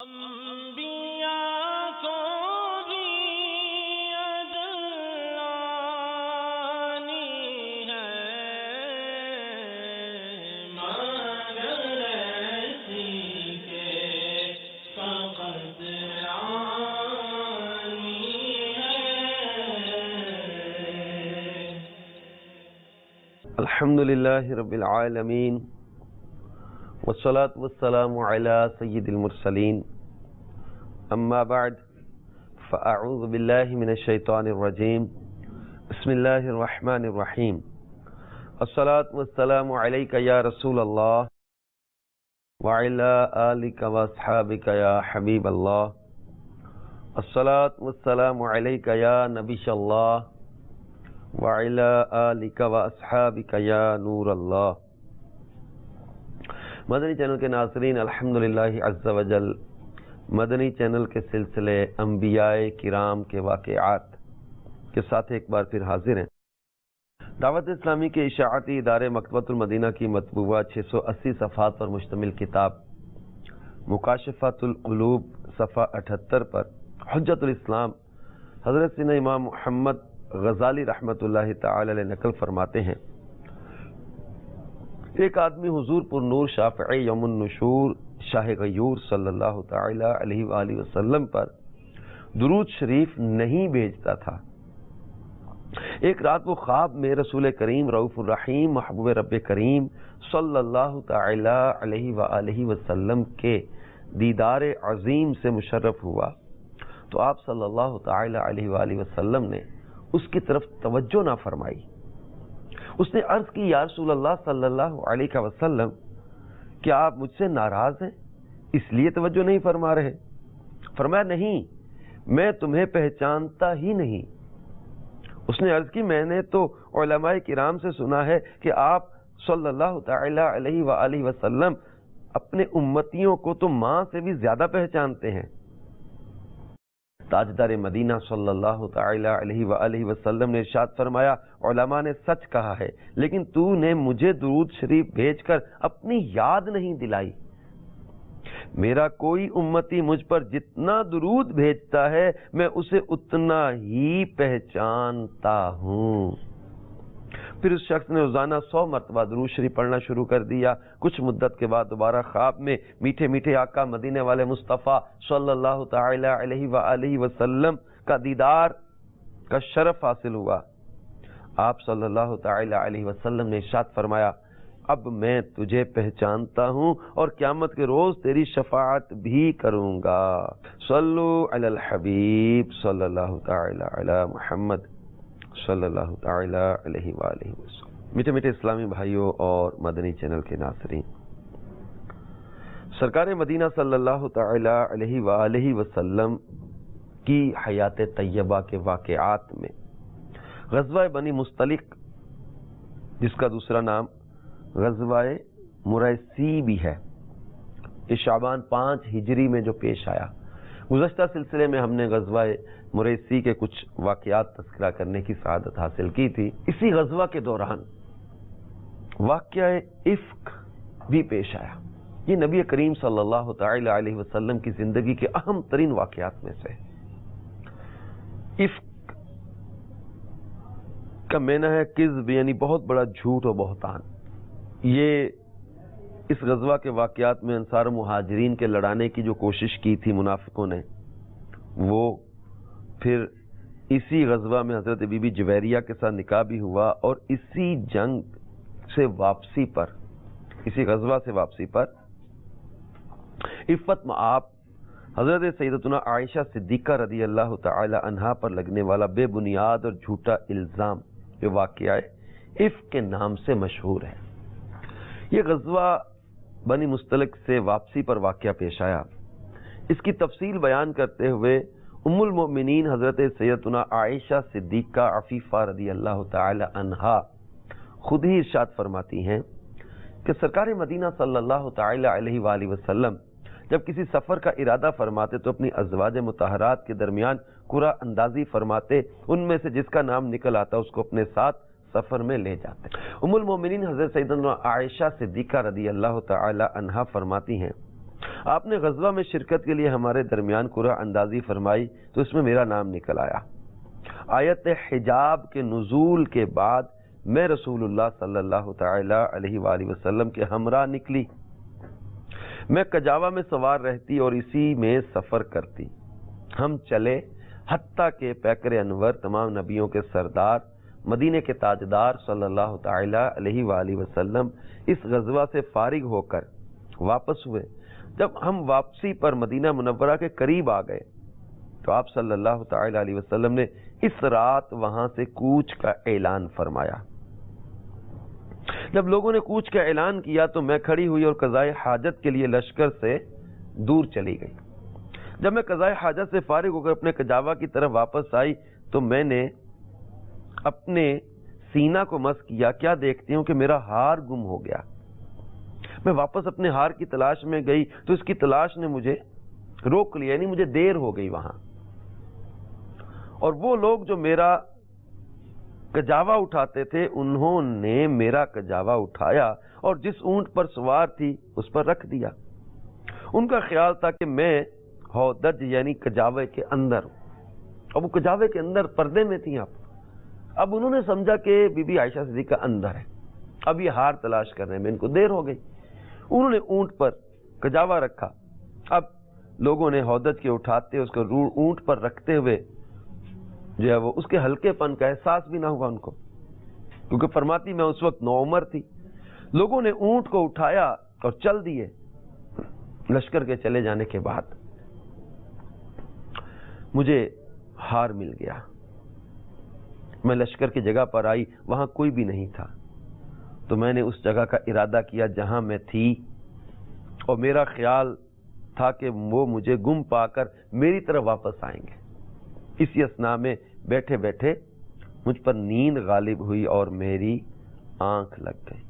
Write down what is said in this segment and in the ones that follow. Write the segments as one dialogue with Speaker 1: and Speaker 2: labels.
Speaker 1: انبیاء کو بھی اجلانی ہے مگر ایسی کے فقط عانی ہے۔
Speaker 2: الحمدللہ رب العالمین والصلاة والسلام على سید المرسلین اما بعد فاعوذ باللہ من الشیطان الرجیم بسم اللہ الرحمن الرحیم الصلاة والسلام علیک یا رسول اللہ وعلى آلک واصحابک یا حبیب اللہ الصلاة والسلام علیک یا نبی اللہ وعلى آلک واصحابک یا نور اللہ۔ مدنی چینل کے ناظرین، الحمدللہ عز وجل مدنی چینل کے سلسلے انبیاء کرام کے واقعات کے ساتھ ایک بار پھر حاضر ہیں۔ دعوت اسلامی کے اشاعتی ادارے مکتبۃ المدینہ کی مطبوعہ 680 صفحات پر مشتمل کتاب مکاشفۃ القلوب صفحہ 78 پر حجت الاسلام حضرت سیدنا امام محمد غزالی رحمۃ اللہ تعالی علیہ نقل فرماتے ہیں، ایک آدمی حضور پر نور شافعی یوم النشور شاہ غیور صلی اللہ تعالی علیہ وآلہ وسلم پر درود شریف نہیں بھیجتا تھا۔ ایک رات وہ خواب میں رسول کریم رؤوف الرحیم محبوب رب کریم صلی اللہ تعالی علیہ وآلہ وسلم کے دیدار عظیم سے مشرف ہوا تو آپ صلی اللہ تعالی علیہ وآلہ وسلم نے اس کی طرف توجہ نہ فرمائی۔ اس نے عرض کی، یا رسول اللہ صلی اللہ علیہ وسلم، کیا آپ مجھ سے ناراض ہیں اس لیے توجہ نہیں فرما رہے؟ فرمایا، نہیں، میں تمہیں پہچانتا ہی نہیں۔ اس نے عرض کی، میں نے تو علماء کرام سے سنا ہے کہ آپ صلی اللہ تعالی علیہ وآلہ وسلم اپنے امتیوں کو تو ماں سے بھی زیادہ پہچانتے ہیں۔ تاجدار مدینہ صلی اللہ تعالی علیہ وآلہ وسلم نے ارشاد فرمایا، علماء نے سچ کہا ہے، لیکن تو نے مجھے درود شریف بھیج کر اپنی یاد نہیں دلائی۔ میرا کوئی امتی مجھ پر جتنا درود بھیجتا ہے میں اسے اتنا ہی پہچانتا ہوں۔ پھر اس شخص نے روزانہ 100 مرتبہ درود شریف پڑھنا شروع کر دیا۔ کچھ مدت کے بعد دوبارہ خواب میں میٹھے میٹھے آقا مدینے والے مصطفیٰ صلی اللہ تعالی علیہ وآلہ وسلم کا دیدار کا شرف حاصل ہوا۔ آپ صلی اللہ تعالی علیہ وسلم نے ارشاد فرمایا، اب میں تجھے پہچانتا ہوں اور قیامت کے روز تیری شفاعت بھی کروں گا۔ صلو علی الحبیب صلی اللہ تعالی علی محمد صلی اللہ تعالی علیہ وآلہ وسلم۔ میٹھے میٹھے اسلامی بھائیوں اور مدنی چینل کے ناظرین، سرکار مدینہ صلی اللہ تعالی علیہ وآلہ وسلم کی حیات طیبہ کے واقعات میں غزوہ بنی مستلق، جس کا دوسرا نام غزوہ مریسی بھی ہے، اس شعبان 5 ہجری میں جو پیش آیا۔ گزشتہ سلسلے میں ہم نے غزوہ مریسی کے کچھ واقعات تذکرہ کرنے کی سعادت حاصل کی تھی۔ اسی غزوہ کے دوران واقعہ افک بھی پیش آیا۔ یہ نبی کریم صلی اللہ تعالی علیہ وسلم کی زندگی کے اہم ترین واقعات میں سے۔ افک کا معنی ہے کذب، یعنی بہت بڑا جھوٹ و بہتان۔ یہ اس غزوہ کے واقعات میں انصار و مہاجرین کے لڑانے کی جو کوشش کی تھی منافقوں نے، وہ پھر اسی غزوہ میں حضرت بی بی جویریہ کے ساتھ نکاح بھی ہوا، اور اسی جنگ سے واپسی پر، اسی غزوہ سے واپسی پر عفت مآب حضرت سیدتنا عائشہ صدیقہ رضی اللہ تعالی عنہا پر لگنے والا بے بنیاد اور جھوٹا الزام جو واقعہ افک کے نام سے مشہور ہے۔ یہ غزوہ بنی مستلق سے واپسی پر واقعہ پیش آیا۔ اس کی تفصیل بیان کرتے ہوئے ام المؤمنین حضرت سیدتنا عائشہ صدیقہ عفیفہ رضی اللہ تعالی عنہا خود ہی ارشاد فرماتی ہیں کہ سرکار مدینہ صلی اللہ تعالی علیہ وآلہ وسلم جب کسی سفر کا ارادہ فرماتے تو اپنی ازواج مطہرات کے درمیان قرعہ اندازی فرماتے، ان میں سے جس کا نام نکل آتا اس کو اپنے ساتھ سفر میں لے جاتے۔ ام المومنین حضرت سیدنا عائشہ صدیقہ رضی اللہ تعالی عنہا فرماتی ہیں آپ نے غزوہ میں شرکت کے لیے ہمارے درمیان قرعہ اندازی فرمائی تو اس میں میرا نام نکل آیا۔ آیت حجاب کے نزول کے بعد میں رسول اللہ صلی اللہ تعالی علیہ وآلہ وسلم کے ہمراہ نکلی۔ میں کجاوا میں سوار رہتی اور اسی میں سفر کرتی۔ ہم چلے حتیٰ کہ پیکر انور، تمام نبیوں کے سردار، مدینے کے تاجدار صلی اللہ تعالی علیہ وآلہ وسلم اس غزوہ سے فارغ ہو کر واپس ہوئے۔ جب ہم واپسی پر مدینہ منورہ کے قریب آ گئے تو آپ صلی اللہ تعالی علیہ وسلم نے اس رات وہاں سے کوچ کا اعلان فرمایا۔ جب لوگوں نے کوچ کا اعلان کیا تو میں کھڑی ہوئی اور قضائے حاجت کے لیے لشکر سے دور چلی گئی۔ جب میں قضائے حاجت سے فارغ ہو کر اپنے کجاوا کی طرف واپس آئی تو میں نے اپنے سینہ کو مس کیا، کیا دیکھتی ہوں کہ میرا ہار گم ہو گیا۔ میں واپس اپنے ہار کی تلاش میں گئی تو اس کی تلاش نے مجھے روک لیا، یعنی مجھے دیر ہو گئی وہاں۔ اور وہ لوگ جو میرا کجاوا اٹھاتے تھے انہوں نے میرا کجاوا اٹھایا اور جس اونٹ پر سوار تھی اس پر رکھ دیا۔ ان کا خیال تھا کہ میں ہودج یعنی کجاوے کے اندر ہوں، اور وہ کجاوے کے اندر پردے میں تھی۔ اب انہوں نے سمجھا کہ بی بی عائشہ صدیقہ اندر ہے، اب یہ ہار تلاش کرنے میں ان کو دیر ہو گئی۔ انہوں نے اونٹ پر کجاوا رکھا۔ اب لوگوں نے ہودج کے اٹھاتے اس کو اونٹ پر رکھتے ہوئے جو ہے وہ اس کے ہلکے پن کا احساس بھی نہ ہوا ان کو، کیونکہ فرماتی میں اس وقت نوعمر تھی۔ لوگوں نے اونٹ کو اٹھایا اور چل دیے۔ لشکر کے چلے جانے کے بعد مجھے ہار مل گیا۔ میں لشکر کی جگہ پر آئی، وہاں کوئی بھی نہیں تھا، تو میں نے اس جگہ کا ارادہ کیا جہاں میں تھی، اور میرا خیال تھا کہ وہ مجھے گم پا کر میری طرف واپس آئیں گے۔ اسی اثناء میں بیٹھے بیٹھے مجھ پر نیند غالب ہوئی اور میری آنکھ لگ گئی۔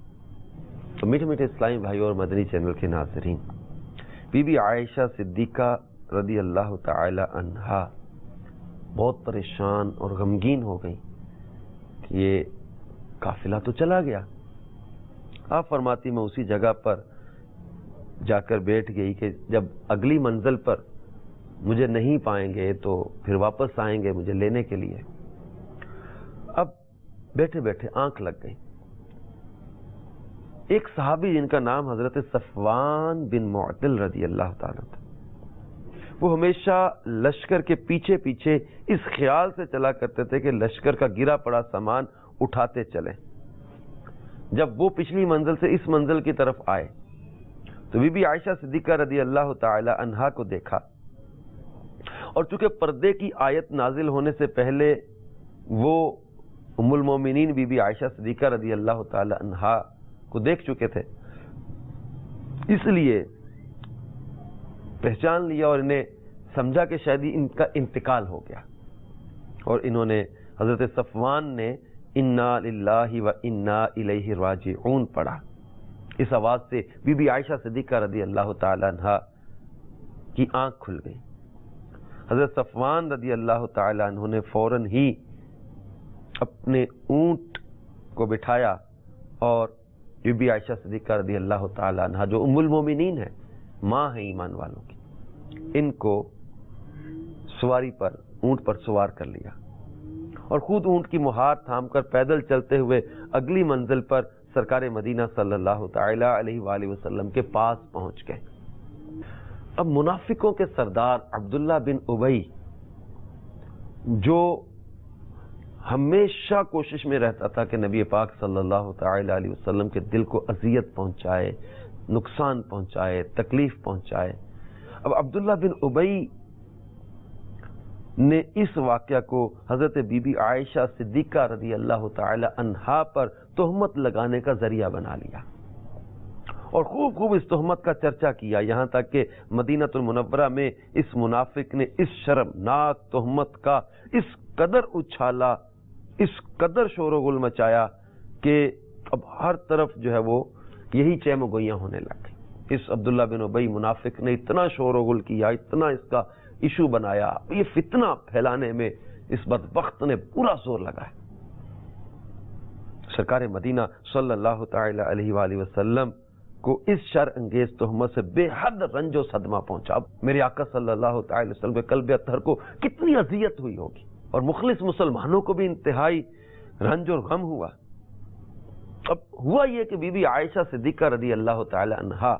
Speaker 2: تو میٹھے میٹھے اسلامی بھائیوں اور مدنی چینل کے ناظرین، بی بی عائشہ صدیقہ رضی اللہ تعالی عنہا بہت پریشان اور غمگین ہو گئی کہ یہ قافلہ تو چلا گیا۔ آپ فرماتی میں اسی جگہ پر جا کر بیٹھ گئی کہ جب اگلی منزل پر مجھے نہیں پائیں گے تو پھر واپس آئیں گے مجھے لینے کے لیے۔ اب بیٹھے بیٹھے آنکھ لگ گئی۔ ایک صحابی جن کا نام حضرت صفوان بن معطل رضی اللہ تعالیٰ تھا، وہ ہمیشہ لشکر کے پیچھے پیچھے اس خیال سے چلا کرتے تھے کہ لشکر کا گرا پڑا سامان اٹھاتے چلیں۔ جب وہ پچھلی منزل سے اس منزل کی طرف آئے تو بی بی عائشہ صدیقہ رضی اللہ تعالی عنہا کو دیکھا، اور چونکہ پردے کی آیت نازل ہونے سے پہلے وہ ام المومنین بی بی عائشہ صدیقہ رضی اللہ تعالی عنہا کو دیکھ چکے تھے، اس لیے پہچان لیا اور انہیں سمجھا کہ شاید ان کا انتقال ہو گیا، اور انہوں نے حضرت صفوان نے انا للہ و انا الیہ راجعون پڑھا۔ اس آواز سے بی بی عائشہ صدیقہ رضی اللہ تعالی عنہا کی آنکھ کھل گئی۔ حضرت صفوان رضی اللہ تعالی عنہ نے فوراً ہی اپنے اونٹ کو بٹھایا اور بی بی عائشہ صدیقہ رضی اللہ تعالی عنہا جو ام المومنین ہے، ماں ہے ایمان والوں کی، ان کو سواری پر اونٹ پر سوار کر لیا اور خود اونٹ کی مہار تھام کر پیدل چلتے ہوئے اگلی منزل پر سرکار مدینہ صلی اللہ تعالی علیہ وآلہ وسلم کے پاس پہنچ گئے۔ اب منافقوں کے سردار عبداللہ بن ابی، جو ہمیشہ کوشش میں رہتا تھا کہ نبی پاک صلی اللہ تعالی علیہ وسلم کے دل کو اذیت پہنچائے، نقصان پہنچائے، تکلیف پہنچائے، اب عبداللہ بن ابی نے اس واقعہ کو حضرت بی بی عائشہ صدیقہ رضی اللہ تعالی عنہا پر تہمت لگانے کا ذریعہ بنا لیا اور خوب اس تہمت کا چرچا کیا، یہاں تک کہ مدینہ المنورہ میں اس منافق نے اس شرمناک تہمت کا اس قدر اچھالا، اس قدر شور و غل مچایا کہ اب ہر طرف جو ہے وہ یہی چیم و گوئیاں ہونے لگ گئی۔ اس عبداللہ بن ابی منافق نے اتنا شور و غل کیا، اتنا اس کا ایشو بنایا، یہ فتنہ پھیلانے میں اس بدبخت نے پورا زور لگایا۔ سرکار مدینہ صلی اللہ تعالی علیہ وآلہ وسلم کو اس شر انگیز تہمت سے بے حد رنج و صدمہ پہنچا. اب میرے آقا صلی اللہ تعالی وسلم کے قلب اطہر کو کتنی اذیت ہوئی ہوگی، اور مخلص مسلمانوں کو بھی انتہائی رنج اور غم ہوا. اب ہوا یہ کہ بی بی عائشہ صدیقہ رضی اللہ تعالی عنہا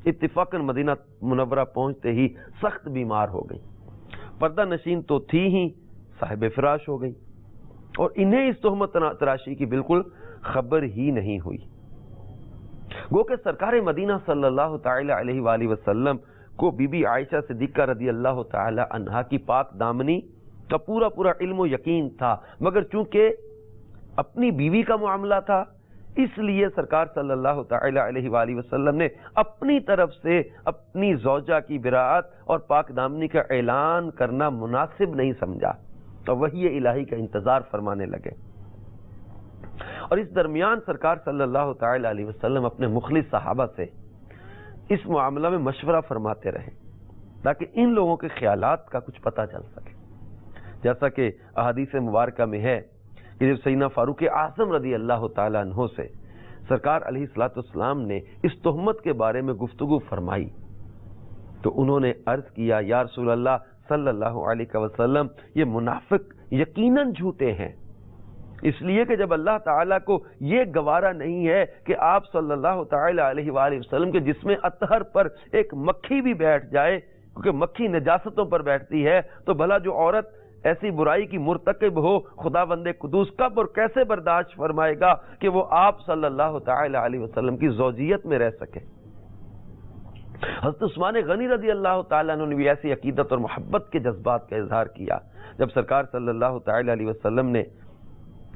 Speaker 2: اتفاقاً مدینہ منورہ پہنچتے ہی سخت بیمار ہو گئی. پردہ نشین تو تھی ہی، صاحب فراش ہو گئی، اور انہیں اس تہمت تراشی کی بالکل خبر ہی نہیں ہوئی. گو کہ سرکار مدینہ صلی اللہ تعالی علیہ وآلہ وسلم کو بی بی عائشہ صدیقہ رضی اللہ تعالی عنہا کی پاک دامنی کا پورا علم و یقین تھا، مگر چونکہ اپنی بیوی کا معاملہ تھا اس لیے سرکار صلی اللہ تعالی علیہ وآلہ وسلم نے اپنی طرف سے اپنی زوجہ کی براءت اور پاک دامنی کا اعلان کرنا مناسب نہیں سمجھا، تو وحی الہی کا انتظار فرمانے لگے. اور اس درمیان سرکار صلی اللہ تعالی علیہ وسلم اپنے مخلص صحابہ سے اس معاملہ میں مشورہ فرماتے رہے تاکہ ان لوگوں کے خیالات کا کچھ پتہ چل سکے. جیسا کہ احادیث مبارکہ میں ہے کہ جب سیدنا فاروق اعظم رضی اللہ تعالی عنہ سے سرکار علیہ الصلوۃ والسلام نے اس تہمت کے بارے میں گفتگو فرمائی تو انہوں نے عرض کیا، یا رسول اللہ صلی اللہ علیہ وسلم، یہ منافق یقیناً جھوٹے ہیں، اس لیے کہ جب اللہ تعالیٰ کو یہ گوارا نہیں ہے کہ آپ صلی اللہ تعالی علیہ وآلہ وسلم کے جسم اطہر پر ایک مکھی بھی بیٹھ جائے، کیونکہ مکھی نجاستوں پر بیٹھتی ہے، تو بھلا جو عورت ایسی برائی کی مرتکب ہو خداوند قدوس کب اور کیسے برداشت فرمائے گا کہ وہ آپ صلی اللہ تعالی علیہ وسلم کی زوجیت میں رہ سکے. حضرت عثمان غنی رضی اللہ تعالیٰ عنہ نے بھی ایسی عقیدت اور محبت کے جذبات کا اظہار کیا. جب سرکار صلی اللہ تعالی علیہ وسلم نے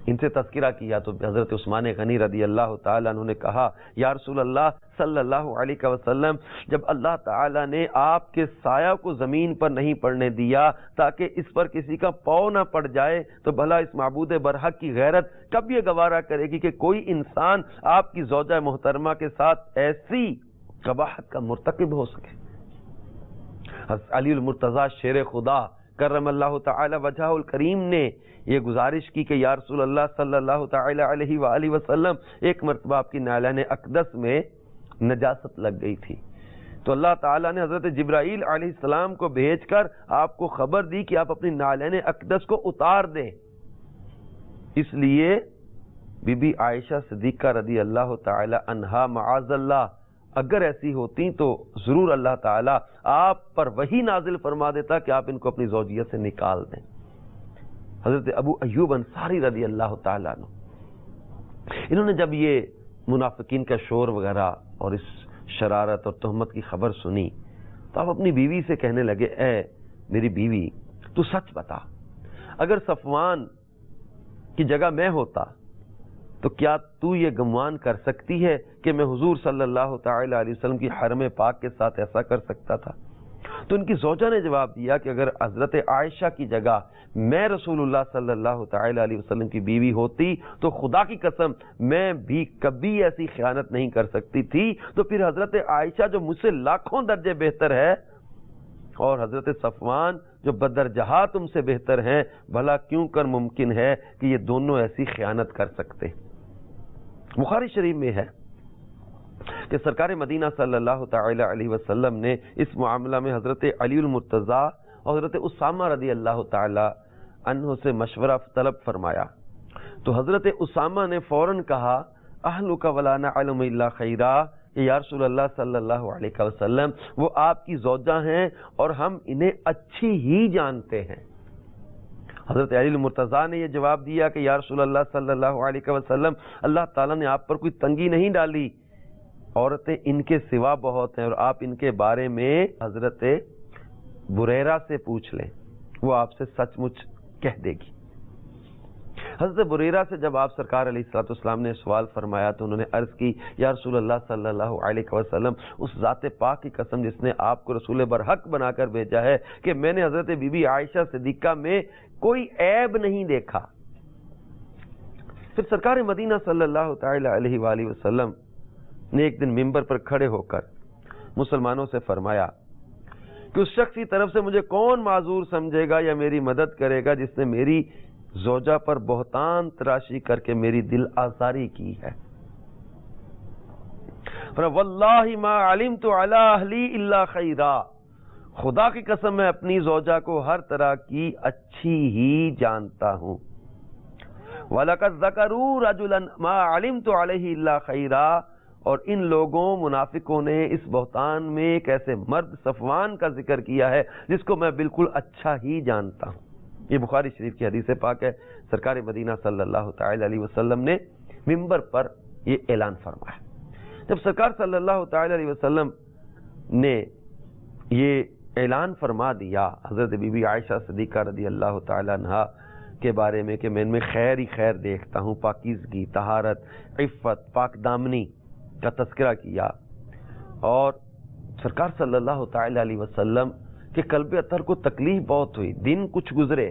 Speaker 2: ان سے تذکرہ کیا تو حضرت عثمان غنی رضی اللہ تعالیٰ عنہ نے کہا، یا رسول اللہ صلی اللہ علیہ وسلم، جب اللہ تعالیٰ نے آپ کے سایہ کو زمین پر نہیں پڑنے دیا تاکہ اس پر کسی کا پاؤں نہ پڑ جائے، تو بھلا اس معبود برحق کی غیرت کب یہ گوارا کرے گی کہ کوئی انسان آپ کی زوجہ محترمہ کے ساتھ ایسی قباحت کا مرتکب ہو سکے. حضرت علی المرتضیٰ شیر خدا کرم اللہ تعالی وجہہ الکریم نے یہ گزارش کی کہ یا رسول اللہ صلی اللہ تعالی علیہ وآلہ وسلم، ایک مرتبہ آپ کی نالین اقدس میں نجاست لگ گئی تھی تو اللہ تعالیٰ نے حضرت جبرائیل علیہ السلام کو بھیج کر آپ کو خبر دی کہ آپ اپنی نالین اقدس کو اتار دیں. اس لیے بی بی عائشہ صدیقہ رضی اللہ تعالی عنہا معاذ اللہ اگر ایسی ہوتی تو ضرور اللہ تعالیٰ آپ پر وہی نازل فرما دیتا کہ آپ ان کو اپنی زوجیت سے نکال دیں. حضرت ابو ایوب انصاری رضی اللہ تعالیٰ عنہ، انہوں نے جب یہ منافقین کا شور وغیرہ اور اس شرارت اور تہمت کی خبر سنی تو آپ اپنی بیوی سے کہنے لگے، اے میری بیوی، تو سچ بتا، اگر صفوان کی جگہ میں ہوتا تو کیا تو یہ گمان کر سکتی ہے کہ میں حضور صلی اللہ تعالی علیہ وسلم کی حرم پاک کے ساتھ ایسا کر سکتا تھا؟ تو ان کی زوجہ نے جواب دیا کہ اگر حضرت عائشہ کی جگہ میں رسول اللہ صلی اللہ تعالی علیہ وسلم کی بیوی ہوتی تو خدا کی قسم میں بھی کبھی ایسی خیانت نہیں کر سکتی تھی. تو پھر حضرت عائشہ جو مجھ سے لاکھوں درجے بہتر ہے اور حضرت صفوان جو بدرجہ تم سے بہتر ہیں، بھلا کیوں کر ممکن ہے کہ یہ دونوں ایسی خیانت کر سکتے؟ بخاری شریف میں ہے کہ سرکار مدینہ صلی اللہ تعالی علیہ وسلم نے اس معاملہ میں حضرت علی المرتضیٰ اور حضرت اسامہ رضی اللہ تعالی عنہ سے مشورہ طلب فرمایا تو حضرت اسامہ نے فوراً کہا، اہلک ولا نعلم الا خیرا، کہ یا رسول اللہ صلی اللہ علیہ وسلم وہ آپ کی زوجہ ہیں اور ہم انہیں اچھی ہی جانتے ہیں. حضرت علی المرتضیٰ نے یہ جواب دیا کہ یا رسول اللہ صلی اللہ علیہ وسلم، اللہ تعالیٰ نے آپ پر کوئی تنگی نہیں ڈالی، عورتیں ان کے سوا بہت ہیں اور آپ ان کے بارے میں حضرت بریرہ سے پوچھ لیں، وہ آپ سے سچ مچ کہہ دے گی. حضرت بریرہ سے جب آپ سرکار علیہ الصلوۃ والسلام نے سوال فرمایا تو انہوں نے عرض کی، یا رسول اللہ صلی اللہ علیہ وسلم، اس ذات پاک کی قسم جس نے آپ کو رسول برحق بنا کر بھیجا ہے کہ میں نے حضرت بی بی عائشہ صدیقہ میں کوئی عیب نہیں دیکھا. پھر سرکار مدینہ صلی اللہ تعالی علیہ وآلہ وسلم نے ایک دن ممبر پر کھڑے ہو کر مسلمانوں سے فرمایا کہ اس شخص کی طرف سے مجھے کون معذور سمجھے گا یا میری مدد کرے گا جس نے میری زوجہ پر بہتان تراشی کر کے میری دل آزاری کی ہے. واللہ ما علمت علی اہلی الا خیرا، خدا کی قسم میں اپنی زوجہ کو ہر طرح کی اچھی ہی جانتا ہوں۔ وَلَقَدْ ذَكَرُوا رَجُلًا مَا عَلِمْتُ عَلَيْهِ إِلَّا خَيْرًا، اور ان لوگوں منافقوں نے اس بہتان میں ایک ایسے مرد صفوان کا ذکر کیا ہے جس کو میں بالکل اچھا ہی جانتا ہوں۔ یہ بخاری شریف کی حدیث پاک ہے۔ سرکار مدینہ صلی اللہ تعالی علیہ وسلم نے منبر پر یہ اعلان فرمایا۔ جب سرکار صلی اللہ تعالی علیہ وسلم نے یہ اعلان فرما دیا حضرت بی بی عائشہ صدیقہ رضی اللہ تعالی عنہا کے بارے میں کہ میں ان میں خیر ہی خیر دیکھتا ہوں، پاکیزگی، طہارت، عفت، پاک دامنی کا تذکرہ کیا، اور سرکار صلی اللہ تعالی علیہ وسلم کے قلب اطہر کو تکلیف بہت ہوئی، دن کچھ گزرے،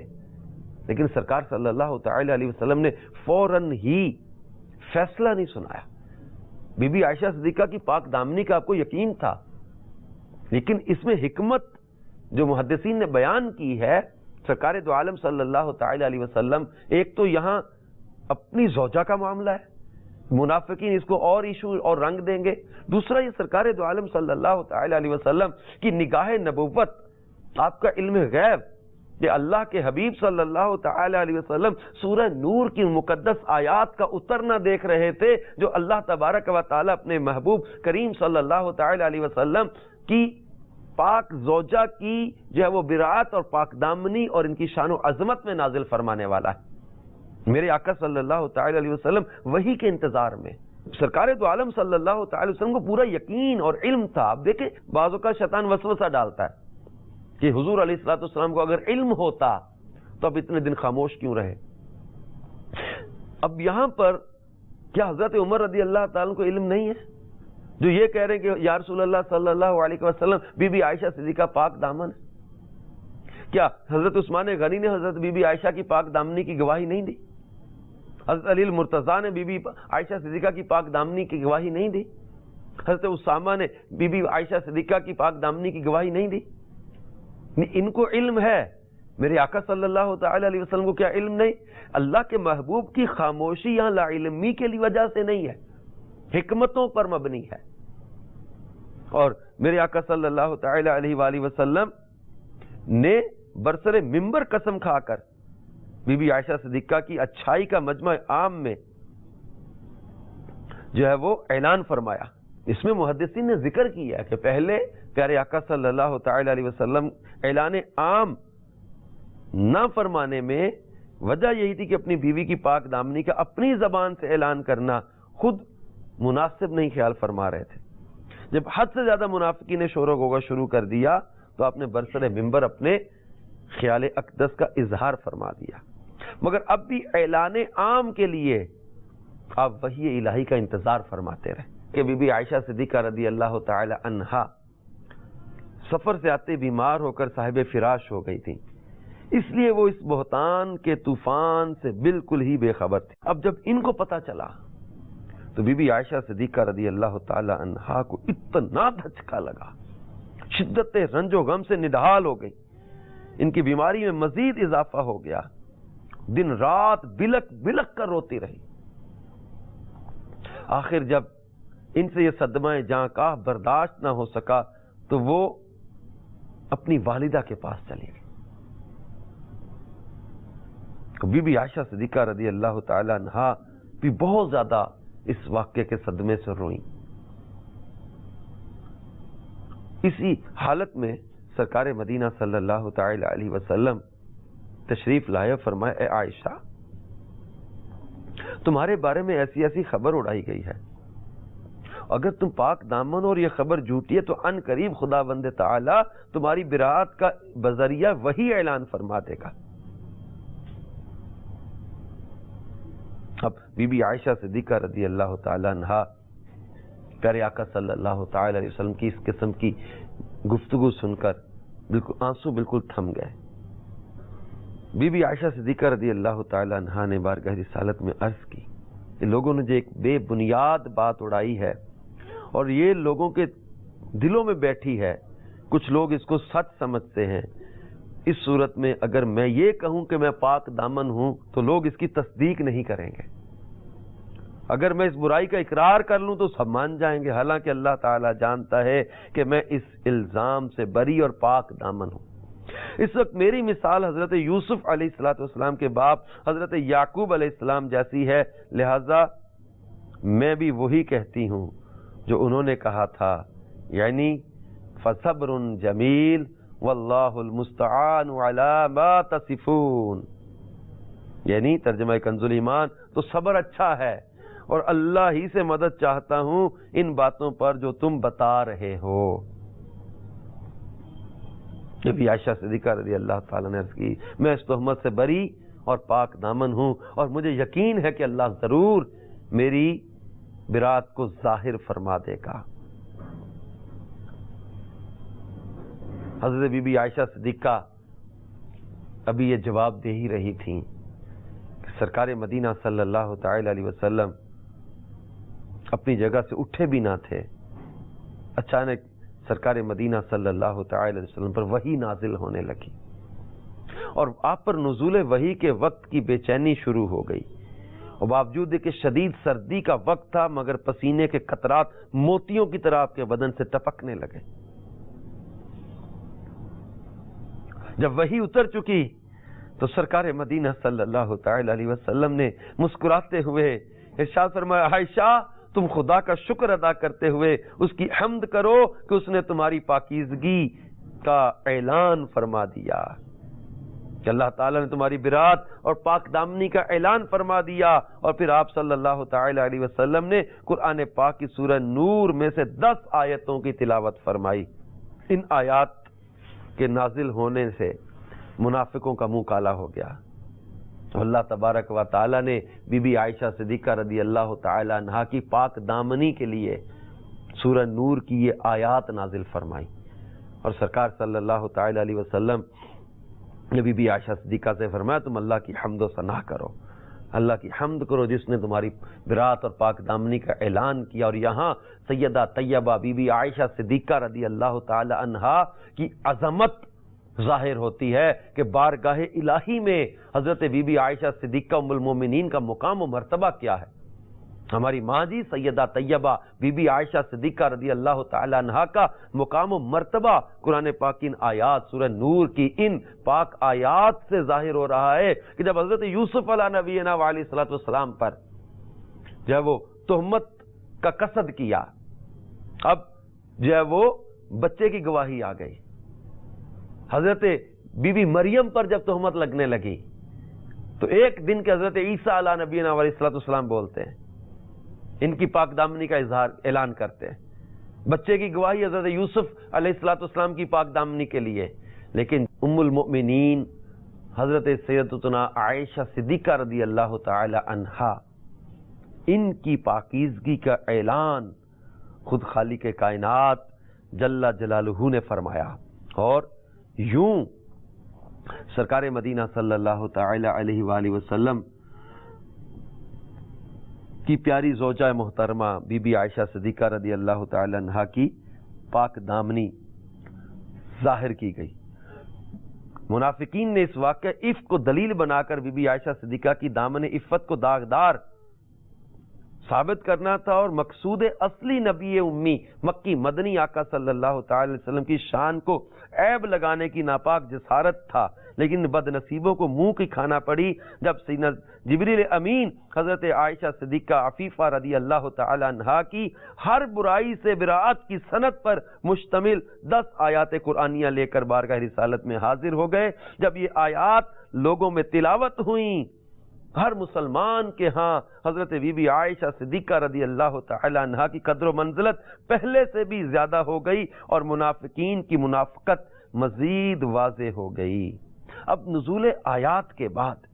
Speaker 2: لیکن سرکار صلی اللہ تعالی علیہ وسلم نے فوراً ہی فیصلہ نہیں سنایا۔ بی بی عائشہ صدیقہ کی پاک دامنی کا آپ کو یقین تھا، لیکن اس میں حکمت جو محدثین نے بیان کی ہے، سرکار دو عالم صلی اللہ تعالی علیہ وسلم ایک تو یہاں اپنی زوجہ کا معاملہ ہے، منافقین اس کو اور ایشو اور رنگ دیں گے، دوسرا یہ سرکار دو عالم صلی اللہ تعالی علیہ وسلم کی نگاہ نبوت، آپ کا علم غیب کہ اللہ کے حبیب صلی اللہ تعالی علیہ وسلم سورہ نور کی مقدس آیات کا اترنا دیکھ رہے تھے، جو اللہ تبارک و تعالی اپنے محبوب کریم صلی اللہ تعالی علیہ وسلم کی پاک زوجہ کی جو ہے وہ براعت اور پاک دامنی اور ان کی شان و عظمت میں نازل فرمانے والا ہے۔ میرے آقا صلی اللہ تعالی علیہ وسلم وہی کے انتظار میں، سرکار دو عالم صلی اللہ تعالی وسلم کو پورا یقین اور علم تھا۔ اب دیکھیں بعض اوقات شیطان وسوسہ ڈالتا ہے کہ حضور علیہ الصلوۃ والسلام کو اگر علم ہوتا تو اب اتنے دن خاموش کیوں رہے۔ اب یہاں پر کیا حضرت عمر رضی اللہ تعالیٰ کو علم نہیں ہے جو یہ کہہ رہے ہیں کہ یا رسول اللہ صلی اللہ علیہ وسلم بی بی عائشہ صدیقہ پاک دامن ہے؟ کیا حضرت عثمان غنی نے حضرت بی بی عائشہ کی پاک دامنی کی گواہی نہیں دی؟ حضرت علی المرتضیٰ نے بی بی عائشہ صدیقہ کی پاک دامنی کی گواہی نہیں دی؟ حضرت اسامہ نے بی بی عائشہ صدیقہ کی پاک دامنی کی گواہی نہیں دی؟ ان کو علم ہے، میرے آقا صلی اللہ تعالی علیہ وسلم کو کیا علم نہیں؟ اللہ کے محبوب کی خاموشی یہاں لا علمی کے لیے وجہ سے نہیں ہے، حکمتوں پر مبنی ہے۔ اور میرے آقا صلی اللہ تعالی علیہ وآلہ وسلم نے برسر منبر قسم کھا کر بی بی عائشہ صدیقہ کی اچھائی کا مجمع عام میں جو ہے وہ اعلان فرمایا۔ اس میں محدثین نے ذکر کیا کہ پہلے پیارے آقا صلی اللہ تعالی علیہ وسلم اعلان عام نہ فرمانے میں وجہ یہی تھی کہ اپنی بیوی کی پاک دامنی کا اپنی زبان سے اعلان کرنا خود مناسب نہیں خیال فرما رہے تھے۔ جب حد سے زیادہ منافقین نے شور و غوغا شروع کر دیا تو آپ نے برسر منبر اپنے خیال اقدس کا اظہار فرما دیا، مگر اب بھی اعلان عام کے لیے آپ وحی الہی کا انتظار فرماتے رہے کہ بی بی عائشہ صدیقہ رضی اللہ تعالی عنہا سفر سے آتے بیمار ہو کر صاحب فراش ہو گئی تھی، اس لیے وہ اس بہتان کے طوفان سے بالکل ہی بے خبر تھی۔ اب جب ان کو پتا چلا تو بی بی عائشہ صدیقہ رضی اللہ تعالی عنہا کو اتنا دھچکا لگا، شدت رنج و غم سے نڈھال ہو گئی، ان کی بیماری میں مزید اضافہ ہو گیا، دن رات بلک بلک کر روتی رہی۔ آخر جب ان سے یہ صدمہ جاں کا برداشت نہ ہو سکا تو وہ اپنی والدہ کے پاس چلی گئی۔ بی بی عائشہ صدیقہ رضی اللہ تعالی عنہا بھی بہت زیادہ اس واقعے کے صدمے سے روئیں۔ اسی حالت میں سرکار مدینہ صلی اللہ تعالی علیہ وسلم تشریف لائے، فرمائے اے عائشہ تمہارے بارے میں ایسی ایسی خبر اڑائی گئی ہے، اگر تم پاک دامن اور یہ خبر جھوٹی ہے تو ان قریب خدا بند تعالی تمہاری براعت کا بذریعہ وہی اعلان فرما دے گا۔ اب بی بی عائشہ صدیقہ رضی اللہ تعالی عنہا پیارے آقا صلی اللہ تعالی علیہ وسلم کی اس قسم کی گفتگو سن کر بالکل آنسو بالکل تھم گئے۔ بی بی عائشہ صدیقہ رضی اللہ تعالی عنہا نے بارگاہ رسالت میں عرض کی کہ لوگوں نے جو ایک بے بنیاد بات اڑائی ہے اور یہ لوگوں کے دلوں میں بیٹھی ہے، کچھ لوگ اس کو سچ سمجھتے ہیں، اس صورت میں اگر میں یہ کہوں کہ میں پاک دامن ہوں تو لوگ اس کی تصدیق نہیں کریں گے۔ اگر میں اس برائی کا اقرار کر لوں تو سب مان جائیں گے، حالانکہ اللہ تعالیٰ جانتا ہے کہ میں اس الزام سے بری اور پاک دامن ہوں۔ اس وقت میری مثال حضرت یوسف علیہ السلام کے باپ حضرت یعقوب علیہ السلام جیسی ہے، لہذا میں بھی وہی کہتی ہوں جو انہوں نے کہا تھا، یعنی فصبر جمیل واللہ المستعان علی ما تصفون، یعنی ترجمہ کنز ایمان، تو صبر اچھا ہے اور اللہ ہی سے مدد چاہتا ہوں ان باتوں پر جو تم بتا رہے ہو۔ نبی عائشہ صدیقہ رضی اللہ تعالیٰ نے عرض کی، میں اس تہمت سے بری اور پاک دامن ہوں، اور مجھے یقین ہے کہ اللہ ضرور میری برات کو ظاہر فرما دے گا۔ حضرت بی بی عائشہ صدیقہ ابھی یہ جواب دے ہی رہی تھیں کہ سرکار مدینہ صلی اللہ تعالی علیہ وسلم اپنی جگہ سے اٹھے بھی نہ تھے، اچانک سرکار مدینہ صلی اللہ تعالی علیہ وسلم پر وحی نازل ہونے لگی، اور آپ پر نزول وحی کے وقت کی بے چینی شروع ہو گئی، اور باوجود کہ شدید سردی کا وقت تھا مگر پسینے کے قطرات موتیوں کی طرح آپ کے بدن سے ٹپکنے لگے۔ جب وحی اتر چکی تو سرکار مدینہ صلی اللہ تعالی علیہ وسلم نے مسکراتے ہوئے ارشاد فرمایا، عائشہ تم خدا کا شکر ادا کرتے ہوئے اس کی حمد کرو کہ اس نے تمہاری پاکیزگی کا اعلان فرما دیا، کہ اللہ تعالیٰ نے تمہاری برات اور پاک دامنی کا اعلان فرما دیا۔ اور پھر آپ صلی اللہ تعالی علیہ وسلم نے قرآن پاک کی سورہ نور میں سے 10 آیتوں کی تلاوت فرمائی۔ ان آیات کے نازل ہونے سے منافقوں کا منہ کالا ہو گیا، تو اللہ تبارک و تعالیٰ نے بی بی عائشہ صدیقہ رضی اللہ تعالی عنہا کی پاک دامنی کے لیے سورہ نور کی یہ آیات نازل فرمائی، اور سرکار صلی اللہ تعالی علیہ وسلم نے بی بی عائشہ صدیقہ سے فرمایا تم اللہ کی حمد و ثنا کرو، اللہ کی حمد کرو جس نے تمہاری برات اور پاک دامنی کا اعلان کیا۔ اور یہاں سیدہ طیبہ بی بی عائشہ صدیقہ رضی اللہ تعالی عنہا کی عظمت ظاہر ہوتی ہے کہ بارگاہ الہی میں حضرت بی بی عائشہ صدیقہ ام المومنین کا مقام و مرتبہ کیا ہے۔ ہماری ماں جی سیدہ طیبہ بی بی عائشہ صدیقہ رضی اللہ تعالی عنہا کا مقام و مرتبہ قرآن پاک کی ان آیات سورہ نور کی ان پاک آیات سے ظاہر ہو رہا ہے کہ جب حضرت یوسف علیہ نبینا علیہ الصلوۃ والسلام پر جب وہ تہمت کا قصد کیا، اب جو ہے وہ بچے کی گواہی آ گئی، حضرت بی بی مریم پر جب تہمت لگنے لگی تو ایک دن کے حضرت عیسیٰ علیہ نبینا علیہ الصلوۃ والسلام بولتے ہیں، ان کی پاک دامنی کا اعلان کرتے ہیں، بچے کی گواہی حضرت یوسف علیہ الصلوۃ والسلام کی پاک دامنی کے لیے، لیکن ام المؤمنین حضرت سیدتنا عائشہ صدیقہ رضی اللہ تعالی عنہا ان کی پاکیزگی کا اعلان خود خالق کائنات جل جلالہ نے فرمایا، اور یوں سرکار مدینہ صلی اللہ تعالی علیہ وآلہ وسلم کی پیاری زوجہ محترمہ بی بی عائشہ صدیقہ رضی اللہ تعالی عنہا کی پاک دامنی ظاہر کی گئی۔ منافقین نے اس واقعہ عفت کو دلیل بنا کر بی بی عائشہ صدیقہ کی دامن عفت کو داغدار ثابت کرنا تھا، اور مقصود اصلی نبی امی مکی مدنی آقا صلی اللہ تعالی علیہ وسلم کی شان کو عیب لگانے کی ناپاک جسارت تھا، لیکن بد نصیبوں کو منہ کی کھانا پڑی جب سیدنا جبریل امین حضرت عائشہ صدیقہ عفیفہ رضی اللہ تعالی عنہا کی ہر برائی سے براءت کی سند پر مشتمل 10 آیات قرآنیہ لے کر بارگاہ رسالت میں حاضر ہو گئے۔ جب یہ آیات لوگوں میں تلاوت ہوئیں، ہر مسلمان کے ہاں حضرت بی بی عائشہ صدیقہ رضی اللہ تعالی عنہا کی قدر و منزلت پہلے سے بھی زیادہ ہو گئی، اور منافقین کی منافقت مزید واضح ہو گئی۔ اب نزول آیات کے بعد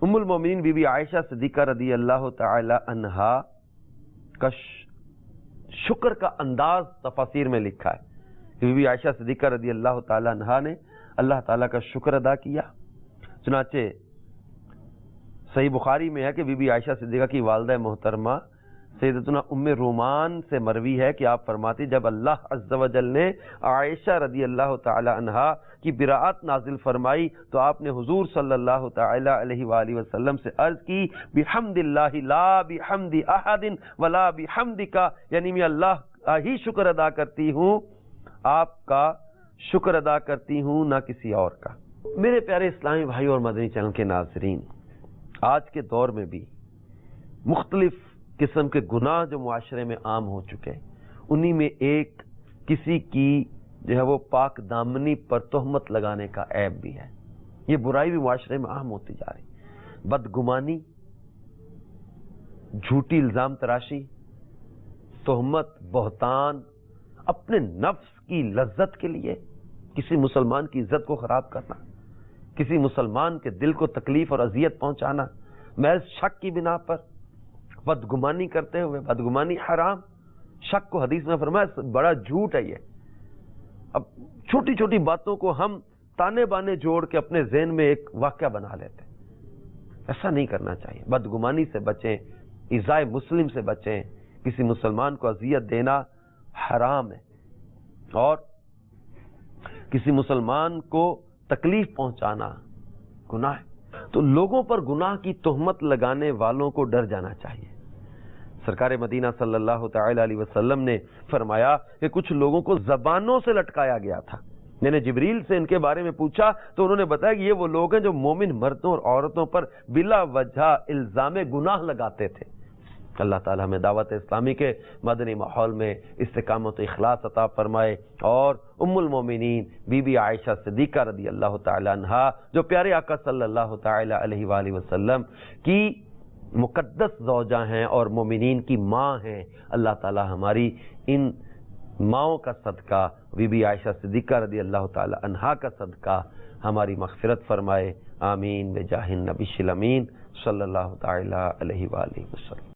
Speaker 2: ام المومنین بی بی عائشہ صدیقہ رضی اللہ تعالی عنہا کا شکر کا انداز تفاسیر میں لکھا ہے۔ بی بی عائشہ صدیقہ رضی اللہ تعالی عنہا نے اللہ تعالیٰ کا شکر ادا کیا، چنانچہ صحیح بخاری میں ہے کہ بی بی عائشہ صدیقہ کی والدہ محترمہ سیدتنا ام رومان سے مروی ہے کہ آپ فرماتی جب اللہ عز و جل نے عائشہ رضی اللہ تعالی عنہا کی براءت نازل فرمائی تو آپ نے حضور صلی اللہ تعالی علیہ وآلہ وسلم سے عرض کی بحمد اللہ لا بحمد احد ولا بحمدک، یعنی میں اللہ ہی شکر ادا کرتی ہوں، آپ کا شکر ادا کرتی ہوں، نہ کسی اور کا۔ میرے پیارے اسلامی بھائی اور مدنی چینل کے ناظرین، آج کے دور میں بھی مختلف قسم کے گناہ جو معاشرے میں عام ہو چکے ہیں، انہی میں ایک کسی کی جو ہے وہ پاک دامنی پر تہمت لگانے کا عیب بھی ہے۔ یہ برائی بھی معاشرے میں عام ہوتی جا رہی، بدگمانی، جھوٹی الزام تراشی، تہمت، بہتان، اپنے نفس کی لذت کے لیے کسی مسلمان کی عزت کو خراب کرنا، کسی مسلمان کے دل کو تکلیف اور اذیت پہنچانا محض شک کی بنا پر، بدگمانی کرتے ہوئے، بدگمانی حرام، شک کو حدیث میں فرمایا بڑا جھوٹ ہے یہ۔ اب چھوٹی چھوٹی باتوں کو ہم تانے بانے جوڑ کے اپنے ذہن میں ایک واقعہ بنا لیتے ہیں، ایسا نہیں کرنا چاہیے۔ بدگمانی سے بچیں، ایذائے مسلم سے بچیں، کسی مسلمان کو اذیت دینا حرام ہے اور کسی مسلمان کو تکلیف پہنچانا گناہ ہے۔ تو لوگوں پر گناہ کی تہمت لگانے والوں کو ڈر جانا چاہیے۔ سرکار مدینہ صلی اللہ تعالی علیہ وسلم نے فرمایا کہ کچھ لوگوں کو زبانوں سے لٹکایا گیا تھا۔ میں نے جبریل سے ان کے بارے میں پوچھا تو انہوں نے بتایا کہ یہ وہ لوگ ہیں جو مومن مردوں اور عورتوں پر بلا وجہ الزام گناہ لگاتے تھے۔ اللہ تعالی ہمیں دعوت اسلامی کے مدنی ماحول میں استقامت و اخلاص عطا فرمائے، اور ام المومنین بی بی عائشہ صدیقہ رضی اللہ تعالی عنہا جو پیارے آقا صلی اللہ تعالی علیہ وآلہ وسلم کی مقدس زوجہ ہیں اور مومنین کی ماں ہیں، اللہ تعالی ہماری ان ماؤں کا صدقہ، بی بی عائشہ صدیقہ رضی اللہ تعالی عنہا کا صدقہ ہماری مغفرت فرمائے۔ آمین بجاہ النبی الامین صلی اللہ تعالی علیہ وآلہ وسلم۔